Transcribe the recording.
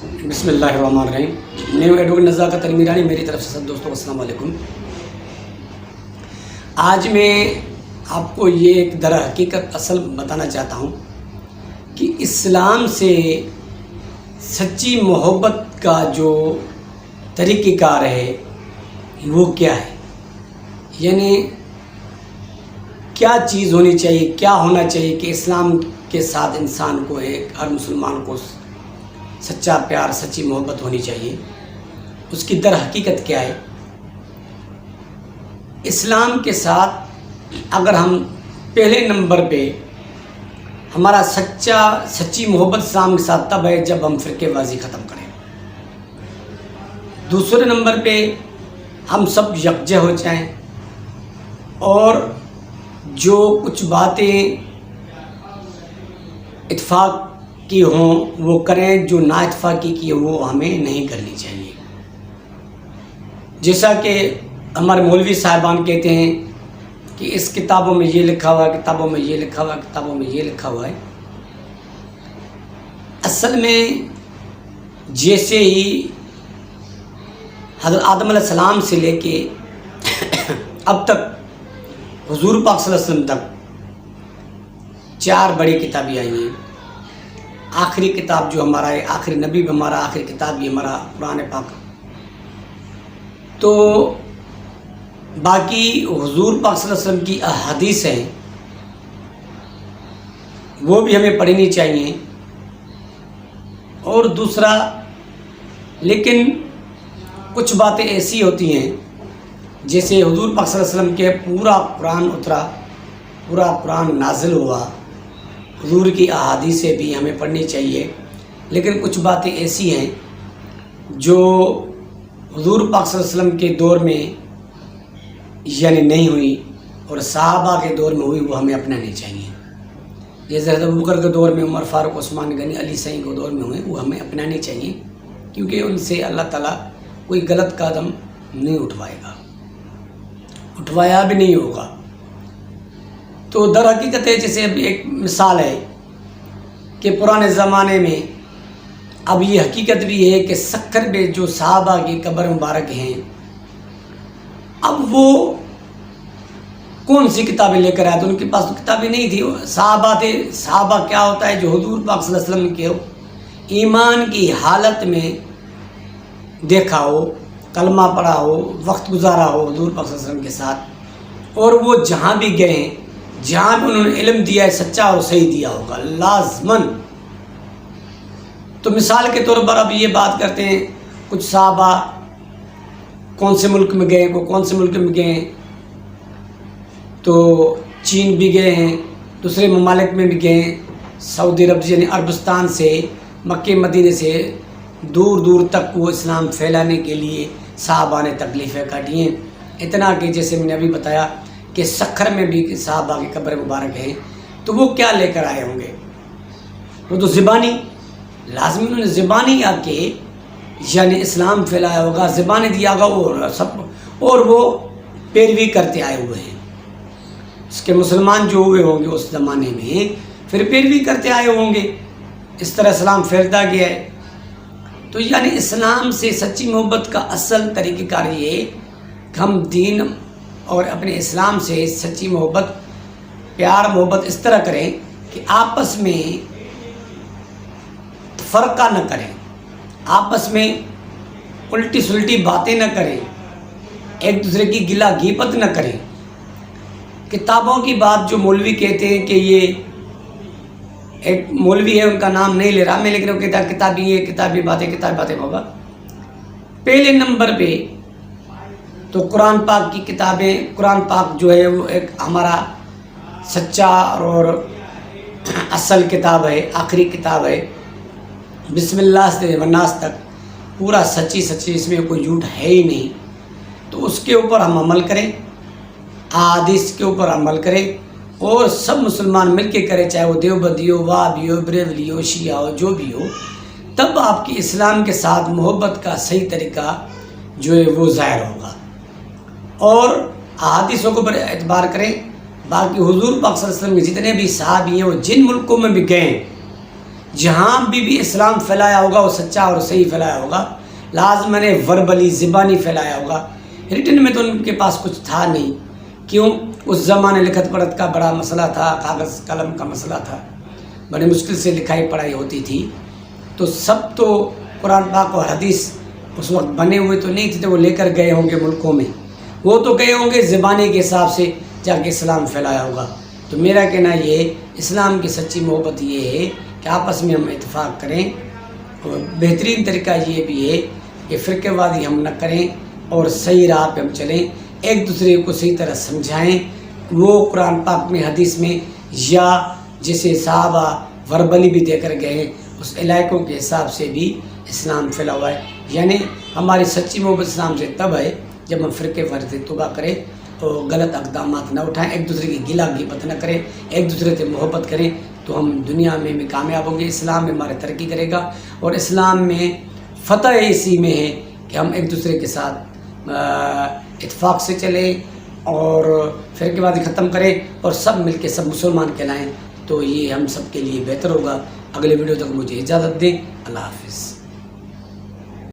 بسم اللہ الرحمن الرحیم۔ نیو ایڈوکیٹ نزاکت المیرانی میری طرف سے سب دوستوں کو السلام علیکم۔ آج میں آپ کو یہ ایک در حقیقت اصل بتانا چاہتا ہوں کہ اسلام سے سچی محبت کا جو طریقہ کار ہے وہ کیا ہے، یعنی کیا چیز ہونی چاہیے، کیا ہونا چاہیے کہ اسلام کے ساتھ انسان کو، ایک ہر مسلمان کو سچا پیار، سچی محبت ہونی چاہیے، اس کی در حقیقت کیا ہے۔ اسلام کے ساتھ اگر ہم پہلے نمبر پہ ہمارا سچی محبت اسلام کے ساتھ تب ہے جب ہم فرقے بازی ختم کریں۔ دوسرے نمبر پہ ہم سب یکجہ ہو جائیں اور جو کچھ باتیں اتفاق کی ہوں وہ کریں، جو نا اتفاقی کی وہ ہمیں نہیں کرنی چاہیے۔ جیسا کہ ہمارے مولوی صاحبان کہتے ہیں کہ اس کتابوں میں یہ لکھا ہوا ہے، کتابوں میں یہ لکھا ہوا ہے، کتابوں میں یہ لکھا ہوا ہے۔ اصل میں جیسے ہی حضرت آدم علیہ السلام سے لے کے اب تک حضور پاک صلی اللہ علیہ وسلم تک 4 بڑی کتابیں آئی ہیں۔ آخری کتاب جو ہمارا ہے، آخری نبی بھی ہمارا، آخری کتاب بھی ہمارا قرآن پاک۔ تو باقی حضور پاک صلی اللہ علیہ وسلم کی احادیث ہیں وہ بھی ہمیں پڑھنی چاہیے۔ اور دوسرا، لیکن کچھ باتیں ایسی ہوتی ہیں جیسے حضور پاک صلی اللہ علیہ وسلم کے پورا قرآن اترا، پورا قرآن نازل ہوا، حضور کی احادیثیں بھی ہمیں پڑھنی چاہیے، لیکن کچھ باتیں ایسی ہیں جو حضور پاک صلی اللہ علیہ وسلم کے دور میں یعنی نہیں ہوئی اور صحابہ کے دور میں ہوئی، وہ ہمیں اپنانی چاہیے۔ جیسے حضرت ابوبکر کے دور میں، عمر فاروق، عثمان غنی، علی سعید کے دور میں ہوئے، وہ ہمیں اپنانی چاہیے، کیونکہ ان سے اللہ تعالیٰ کوئی غلط قدم نہیں اٹھوائے گا، اٹھوایا بھی نہیں ہوگا۔ تو در حقیقت ہے، جیسے اب ایک مثال ہے کہ پرانے زمانے میں اب یہ حقیقت بھی ہے کہ سکر میں جو صحابہ کی قبر مبارک ہیں، اب وہ کون سی کتابیں لے کر آئے؟ تو ان کے پاس تو کتابیں نہیں تھی، صحابہ تھے۔ صحابہ کیا ہوتا ہے؟ جو حضور پاک صلی اللہ علیہ وسلم کے ایمان کی حالت میں دیکھا ہو، کلمہ پڑھا ہو، وقت گزارا ہو حضور پاک صلی اللہ علیہ وسلم کے ساتھ، اور وہ جہاں بھی گئے ہیں، جہاں بھی انہوں نے علم دیا ہے سچا اور صحیح دیا ہوگا لازماً۔ تو مثال کے طور پر اب یہ بات کرتے ہیں، کچھ صحابہ کون سے ملک میں گئے، وہ کون سے ملک میں گئے ہیں، تو چین بھی گئے ہیں، دوسرے ممالک میں بھی گئے ہیں، سعودی عرب یعنی عربستان سے، مکہ مدینے سے دور دور تک وہ اسلام پھیلانے کے لیے صحابہ نے تکلیفیں کاٹی ہیں۔ اتنا کہ جیسے میں نے ابھی بتایا کہ سکھر میں بھی صحابہ کی قبر مبارک ہیں، تو وہ کیا لے کر آئے ہوں گے؟ وہ تو زبانی، لازمی انہوں نے زبانی آ کے یعنی اسلام پھیلایا ہوگا، زبانی دیا ہوگا، اور وہ پیروی کرتے آئے ہوئے ہیں۔ اس کے مسلمان جو ہوئے ہوں گے اس زمانے میں پھر پیروی کرتے آئے ہوں گے، اس طرح اسلام پھیلتا گیا ہے۔ تو یعنی اسلام سے سچی محبت کا اصل طریقہ کار یہ کہ ہم دین اور اپنے اسلام سے سچی محبت، پیار محبت اس طرح کریں کہ آپس میں فرقہ نہ کریں، آپس میں الٹی سلٹی باتیں نہ کریں، ایک دوسرے کی گلہ غیبت نہ کریں۔ کتابوں کی بات جو مولوی کہتے ہیں کہ یہ ایک مولوی ہے، ان کا نام نہیں لے رہا میں، لیکن وہ کہتا ہے کتابی یہ کتابی باتیں ہوگا۔ پہلے نمبر پہ تو قرآن پاک کی کتابیں، قرآن پاک جو ہے وہ ایک ہمارا سچا اور اصل کتاب ہے، آخری کتاب ہے، بسم اللہ سے والناس تک پورا سچی، اس میں کوئی جھوٹ ہے ہی نہیں۔ تو اس کے اوپر ہم عمل کریں، احادیث کے اوپر عمل کریں، اور سب مسلمان مل کے کریں، چاہے وہ دیوبندی ہو، وہابی ہو، بریلوی ہو، شیعہ ہو، جو بھی ہو، تب آپ کی اسلام کے ساتھ محبت کا صحیح طریقہ جو ہے وہ ظاہر ہوگا۔ اور احادیثوں کے اوپر اعتبار کریں۔ باقی حضور پاک صلی اللہ علیہ وسلم کے جتنے بھی صحابی ہیں وہ جن ملکوں میں بھی گئے جہاں بھی اسلام پھیلایا ہوگا وہ سچا اور صحیح پھیلایا ہوگا، لازماً وربلی زبانی پھیلایا ہوگا، ریٹن میں تو ان کے پاس کچھ تھا نہیں۔ کیوں؟ اس زمانے لکھت پڑھت کا بڑا مسئلہ تھا، کاغذ قلم کا مسئلہ تھا، بڑے مشکل سے لکھائی پڑھائی ہوتی تھی، تو سب تو قرآن پاک اور حدیث اس وقت بنے ہوئے تو نہیں تھے، تو وہ لے کر گئے ہوں گے ملکوں میں، وہ تو گئے ہوں گے زبانی کے حساب سے جا کے اسلام پھیلایا ہوگا۔ تو میرا کہنا یہ، اسلام کی سچی محبت یہ ہے کہ آپس میں ہم اتفاق کریں، اور بہترین طریقہ یہ بھی ہے کہ فرقے وادی ہم نہ کریں اور صحیح راہ پہ ہم چلیں، ایک دوسرے کو صحیح طرح سمجھائیں۔ وہ قرآن پاک میں حدیث میں یا جسے صحابہ وربلی بھی دے کر گئے ہیں، اس علاقوں کے حساب سے بھی اسلام پھیلا ہوا ہے۔ یعنی ہماری سچی محبت اسلام سے تب ہے جب ہم فرقے وارث سے توبہ کریں اور غلط اقدامات نہ اٹھائیں، ایک دوسرے کی گلہ غیبت نہ کریں، ایک دوسرے سے محبت کریں، تو ہم دنیا میں بھی کامیاب ہوں گے، اسلام میں ہمارے ترقی کرے گا، اور اسلام میں فتح اسی میں ہے کہ ہم ایک دوسرے کے ساتھ اتفاق سے چلیں اور فرقے وادی ختم کریں اور سب مل کے سب مسلمان کہلائیں، تو یہ ہم سب کے لیے بہتر ہوگا۔ اگلے ویڈیو تک مجھے اجازت دیں، اللہ حافظ۔